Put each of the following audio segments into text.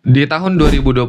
Di tahun 2025,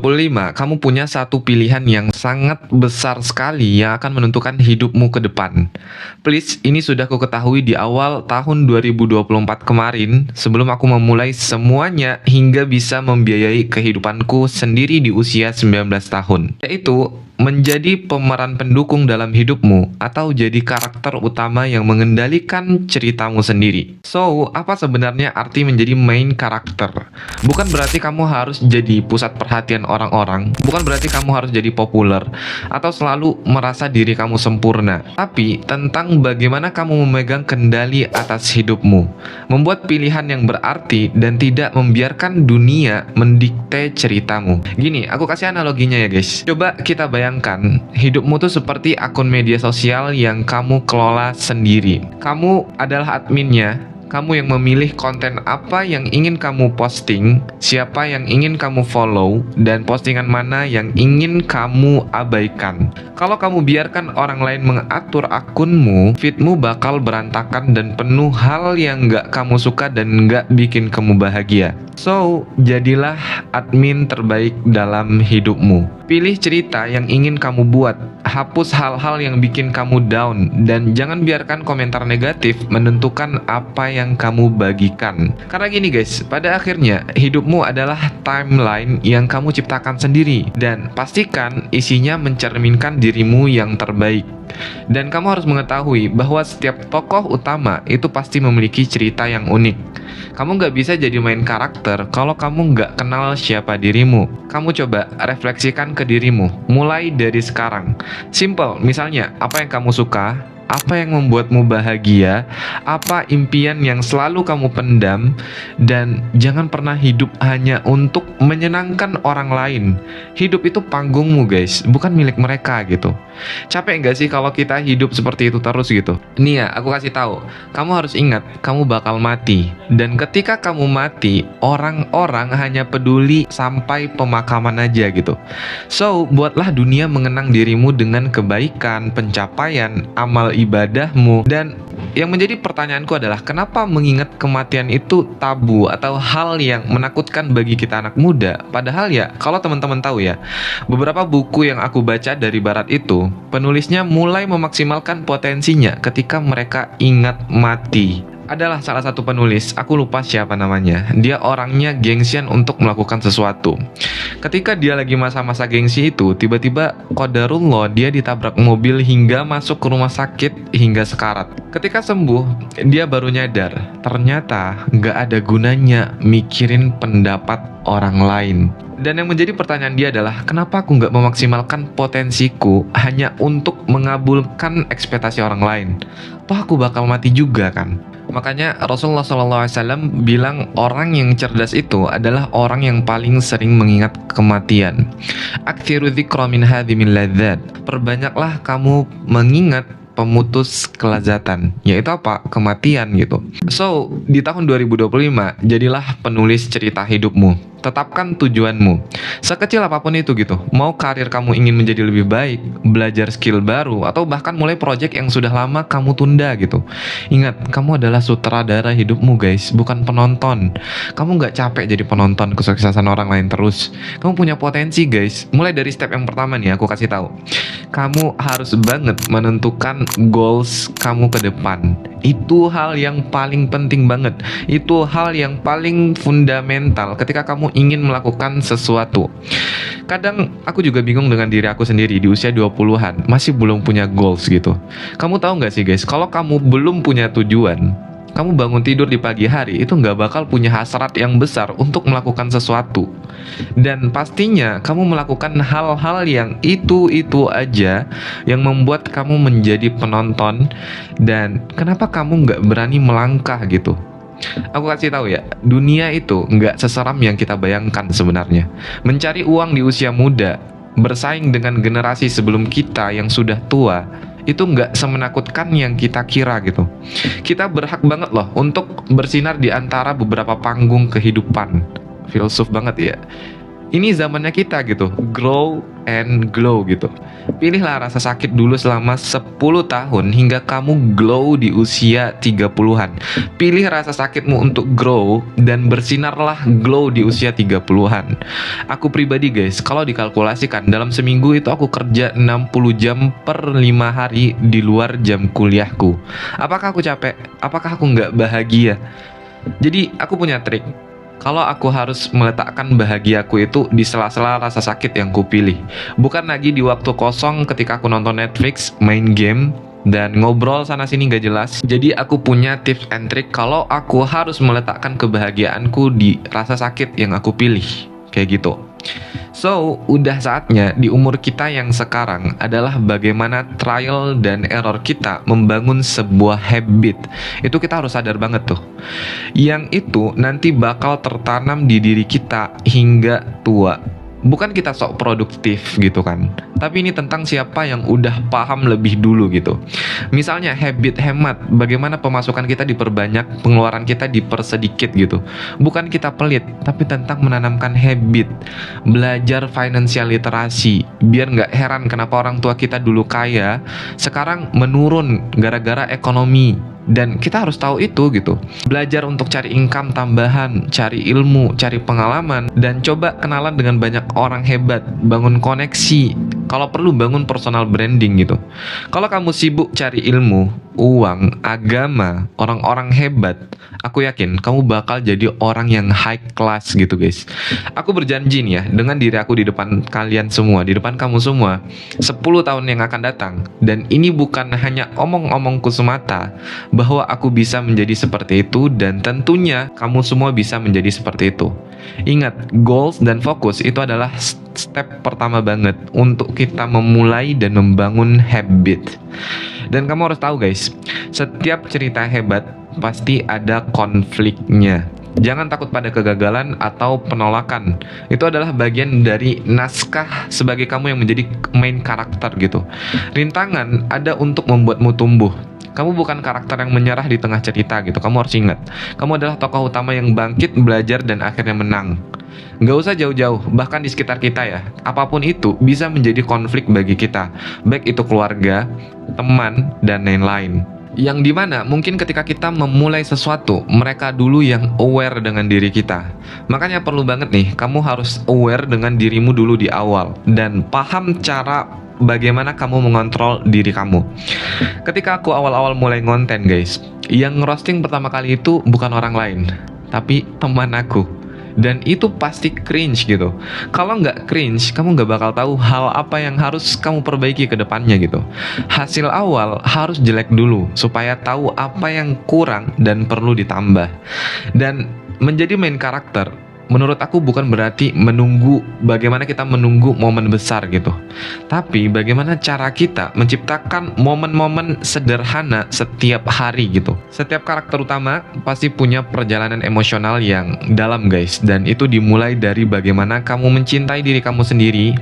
kamu punya satu pilihan yang sangat besar sekali yang akan menentukan hidupmu ke depan. Please, ini sudah aku ketahui di awal tahun 2024 kemarin, sebelum aku memulai semuanya hingga bisa membiayai kehidupanku sendiri di usia 19 tahun. Yaitu, menjadi pemeran pendukung dalam hidupmu atau jadi karakter utama yang mengendalikan ceritamu sendiri. So, apa sebenarnya arti menjadi main karakter? Bukan berarti kamu harus jadi pusat perhatian orang-orang, bukan berarti kamu harus jadi populer atau selalu merasa diri kamu sempurna, tapi tentang bagaimana kamu memegang kendali atas hidupmu, membuat pilihan yang berarti dan tidak membiarkan dunia mendikte ceritamu. Gini, aku kasih analoginya ya guys. Coba kita bayangkan, hidupmu tuh seperti akun media sosial yang kamu kelola sendiri. Kamu adalah adminnya. Kamu yang memilih konten apa yang ingin kamu posting, siapa yang ingin kamu follow, dan postingan mana yang ingin kamu abaikan. Kalau kamu biarkan orang lain mengatur akunmu, feedmu bakal berantakan dan penuh hal yang nggak kamu suka dan nggak bikin kamu bahagia. So, jadilah admin terbaik dalam hidupmu. Pilih cerita yang ingin kamu buat, hapus hal-hal yang bikin kamu down, dan jangan biarkan komentar negatif menentukan apa yang kamu bagikan. Karena gini guys, pada akhirnya hidupmu adalah timeline yang kamu ciptakan sendiri, dan pastikan isinya mencerminkan dirimu yang terbaik. Dan kamu harus mengetahui bahwa setiap tokoh utama itu pasti memiliki cerita yang unik. Kamu nggak bisa jadi main karakter kalau kamu nggak kenal siapa dirimu. Kamu coba refleksikan ke dirimu, mulai dari sekarang. Simple, misalnya apa yang kamu suka, apa yang membuatmu bahagia, apa impian yang selalu kamu pendam, dan jangan pernah hidup hanya untuk menyenangkan orang lain. Hidup itu panggungmu guys, bukan milik mereka gitu. Capek nggak sih kalau kita hidup seperti itu terus gitu? Nih ya, aku kasih tahu, kamu harus ingat, kamu bakal mati. Dan ketika kamu mati, orang-orang hanya peduli sampai pemakaman aja gitu. So, buatlah dunia mengenang dirimu dengan kebaikan, pencapaian, amal ibadahmu. Dan yang menjadi pertanyaanku adalah, kenapa mengingat kematian itu tabu atau hal yang menakutkan bagi kita anak muda? Padahal ya, kalau teman-teman tahu ya, beberapa buku yang aku baca dari barat itu, penulisnya mulai memaksimalkan potensinya ketika mereka ingat mati. Adalah salah satu penulis, aku lupa siapa namanya. Dia orangnya gengsian untuk melakukan sesuatu. Ketika dia lagi masa-masa gengsi itu, tiba-tiba qadarullah dia ditabrak mobil hingga masuk ke rumah sakit hingga sekarat. Ketika sembuh, dia baru nyadar, ternyata nggak ada gunanya mikirin pendapat orang lain. Dan yang menjadi pertanyaan dia adalah, kenapa aku nggak memaksimalkan potensiku hanya untuk mengabulkan ekspektasi orang lain? Toh aku bakal mati juga kan? Makanya Rasulullah SAW bilang orang yang cerdas itu adalah orang yang paling sering mengingat kematian. Aktsiru dzikra min hadhimil ladzat. Perbanyaklah kamu mengingat pemutus kelazatan, yaitu apa? Kematian gitu. So, di tahun 2025, jadilah penulis cerita hidupmu. Tetapkan tujuanmu, sekecil apapun itu gitu. Mau karir kamu ingin menjadi lebih baik, belajar skill baru, atau bahkan mulai project yang sudah lama kamu tunda gitu. Ingat, kamu adalah sutradara hidupmu guys, bukan penonton. Kamu nggak capek jadi penonton kesuksesan orang lain terus. Kamu punya potensi guys. Mulai dari step yang pertama nih, aku kasih tahu. Kamu harus banget menentukan goals kamu ke depan. Itu hal yang paling penting banget. Itu hal yang paling fundamental ketika kamu ingin melakukan sesuatu. Kadang aku juga bingung dengan diri aku sendiri di usia 20-an, masih belum punya goals gitu. Kamu tahu nggak sih guys, kalau kamu belum punya tujuan, kamu bangun tidur di pagi hari itu nggak bakal punya hasrat yang besar untuk melakukan sesuatu. Dan pastinya kamu melakukan hal-hal yang itu-itu aja yang membuat kamu menjadi penonton. Dan kenapa kamu nggak berani melangkah gitu? Aku kasih tahu ya, dunia itu nggak seseram yang kita bayangkan sebenarnya. Mencari uang di usia muda, bersaing dengan generasi sebelum kita yang sudah tua, itu nggak semenakutkan yang kita kira gitu. Kita berhak banget loh untuk bersinar di antara beberapa panggung kehidupan. Filsuf banget ya. Ini zamannya kita gitu, grow and glow gitu. Pilihlah rasa sakit dulu selama 10 tahun hingga kamu glow di usia 30-an. Pilih rasa sakitmu untuk grow dan bersinarlah glow di usia 30-an. Aku pribadi guys, kalau dikalkulasikan dalam seminggu itu aku kerja 60 jam per 5 hari di luar jam kuliahku. Apakah aku capek? Apakah aku nggak bahagia? Jadi aku punya trik. Kalau aku harus meletakkan bahagiaku itu di sela-sela rasa sakit yang kupilih. Bukan lagi di waktu kosong ketika aku nonton Netflix, main game, dan ngobrol sana sini gak jelas. Jadi aku punya tips and trick kalau aku harus meletakkan kebahagiaanku di rasa sakit yang aku pilih. Kayak gitu. So, udah saatnya di umur kita yang sekarang adalah bagaimana trial dan error kita membangun sebuah habit. Itu kita harus sadar banget tuh. Yang itu nanti bakal tertanam di diri kita hingga tua. Bukan kita sok produktif gitu kan, tapi ini tentang siapa yang udah paham lebih dulu gitu. Misalnya habit hemat, bagaimana pemasukan kita diperbanyak, pengeluaran kita dipersedikit gitu. Bukan kita pelit, tapi tentang menanamkan habit. Belajar financial literasi, biar nggak heran kenapa orang tua kita dulu kaya, sekarang menurun gara-gara ekonomi. Dan kita harus tahu itu gitu. Belajar untuk cari income tambahan, cari ilmu, cari pengalaman, dan coba kenalan dengan banyak orang hebat, bangun koneksi. Kalau perlu bangun personal branding gitu. Kalau kamu sibuk cari ilmu, uang, agama, orang-orang hebat, aku yakin kamu bakal jadi orang yang high class gitu guys. Aku berjanji nih ya, dengan diri aku di depan kalian semua, di depan kamu semua, 10 tahun yang akan datang. Dan ini bukan hanya omong-omongku semata, bahwa aku bisa menjadi seperti itu dan tentunya kamu semua bisa menjadi seperti itu. Ingat, goals dan fokus itu adalah step pertama banget untuk kita memulai dan membangun habit. Dan kamu harus tahu guys, setiap cerita hebat pasti ada konfliknya. Jangan takut pada kegagalan atau penolakan. Itu adalah bagian dari naskah sebagai kamu yang menjadi main karakter gitu. Rintangan ada untuk membuatmu tumbuh. Kamu bukan karakter yang menyerah di tengah cerita gitu. Kamu harus ingat, kamu adalah tokoh utama yang bangkit, belajar, dan akhirnya menang. Gak usah jauh-jauh, bahkan di sekitar kita ya. Apapun itu bisa menjadi konflik bagi kita, baik itu keluarga, teman, dan lain-lain. Yang dimana mungkin ketika kita memulai sesuatu, mereka dulu yang aware dengan diri kita. Makanya perlu banget nih, kamu harus aware dengan dirimu dulu di awal dan paham cara bagaimana kamu mengontrol diri kamu. Ketika aku awal-awal mulai ngonten guys, yang ngerosting pertama kali itu bukan orang lain, tapi teman aku. Dan itu pasti cringe gitu. Kalau nggak cringe, kamu nggak bakal tahu hal apa yang harus kamu perbaiki ke depannya gitu. Hasil awal harus jelek dulu supaya tahu apa yang kurang dan perlu ditambah. Dan menjadi main karakter, menurut aku bukan berarti menunggu bagaimana kita menunggu momen besar gitu. Tapi bagaimana cara kita menciptakan momen-momen sederhana setiap hari gitu. Setiap karakter utama pasti punya perjalanan emosional yang dalam guys. Dan itu dimulai dari bagaimana kamu mencintai diri kamu sendiri.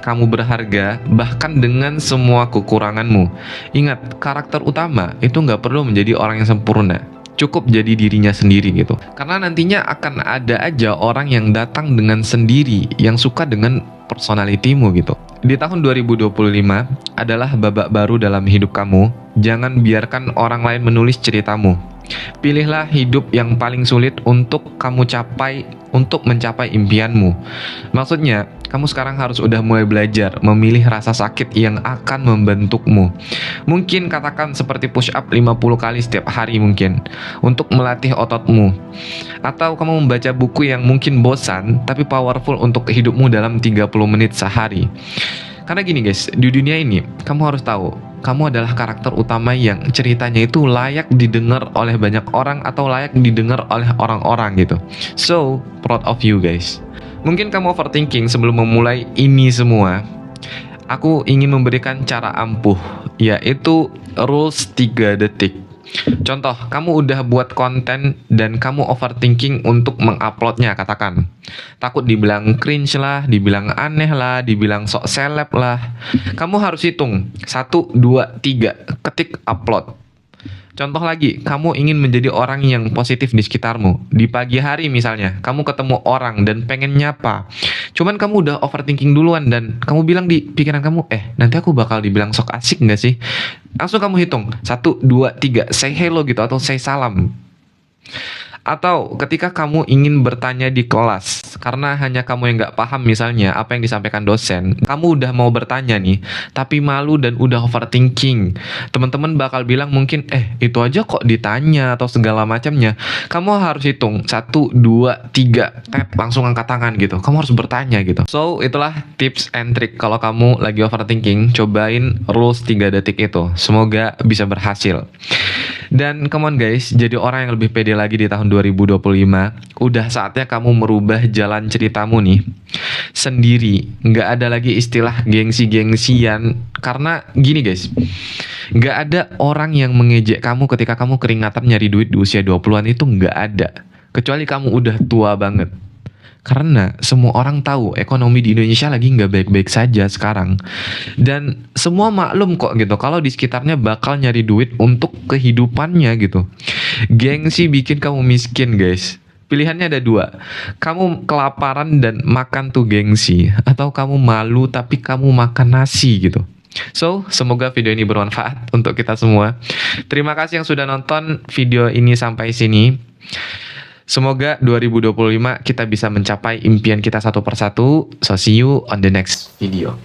Kamu berharga bahkan dengan semua kekuranganmu. Ingat, karakter utama itu nggak perlu menjadi orang yang sempurna. Cukup jadi dirinya sendiri gitu. Karena nantinya akan ada aja orang yang datang dengan sendiri, yang suka dengan personalitimu gitu. Di tahun 2025 adalah babak baru dalam hidup kamu. Jangan biarkan orang lain menulis ceritamu. Pilihlah hidup yang paling sulit untuk kamu capai, untuk mencapai impianmu. Maksudnya, kamu sekarang harus udah mulai belajar memilih rasa sakit yang akan membentukmu. Mungkin katakan seperti push up 50 kali setiap hari mungkin, untuk melatih ototmu. Atau kamu membaca buku yang mungkin bosan, tapi powerful untuk hidupmu dalam 30 menit sehari. Karena gini guys, di dunia ini, kamu harus tahu, kamu adalah karakter utama yang ceritanya itu layak didengar oleh banyak orang atau layak didengar oleh orang-orang gitu. So, proud of you guys. Mungkin kamu overthinking sebelum memulai ini semua. Aku ingin memberikan cara ampuh, yaitu rules 3 detik. Contoh, kamu udah buat konten dan kamu overthinking untuk menguploadnya, katakan. Takut dibilang cringe lah, dibilang aneh lah, dibilang sok seleb lah. Kamu harus hitung, 1, 2, 3, ketik upload. Contoh lagi, kamu ingin menjadi orang yang positif di sekitarmu. Di pagi hari misalnya, kamu ketemu orang dan pengen nyapa. Cuman kamu udah overthinking duluan dan kamu bilang di pikiran kamu, nanti aku bakal dibilang sok asik nggak sih? Langsung kamu hitung, 1, 2, 3, say hello gitu atau say salam. Atau ketika kamu ingin bertanya di kelas, karena hanya kamu yang nggak paham misalnya apa yang disampaikan dosen, kamu udah mau bertanya nih, tapi malu dan udah overthinking. Teman-teman bakal bilang mungkin, itu aja kok ditanya atau segala macamnya. Kamu harus hitung, 1, 2, 3, langsung angkat tangan gitu. Kamu harus bertanya gitu. So, itulah tips and trick kalau kamu lagi overthinking, cobain rules 3 detik itu. Semoga bisa berhasil. Dan come on guys, jadi orang yang lebih pede lagi di tahun 2025. Udah saatnya kamu merubah jalan ceritamu nih sendiri. Nggak ada lagi istilah gengsi-gengsian. Karena gini guys, nggak ada orang yang mengejek kamu ketika kamu keringatan nyari duit di usia 20-an itu nggak ada. Kecuali kamu udah tua banget. Karena semua orang tahu ekonomi di Indonesia lagi nggak baik-baik saja sekarang. Dan semua maklum kok gitu kalau di sekitarnya bakal nyari duit untuk kehidupannya gitu. Gengsi bikin kamu miskin guys. Pilihannya ada 2. Kamu kelaparan dan makan tuh gengsi. Atau kamu malu tapi kamu makan nasi gitu. So, semoga video ini bermanfaat untuk kita semua. Terima kasih yang sudah nonton video ini sampai sini. Semoga 2025 kita bisa mencapai impian kita satu persatu. So see you on the next video.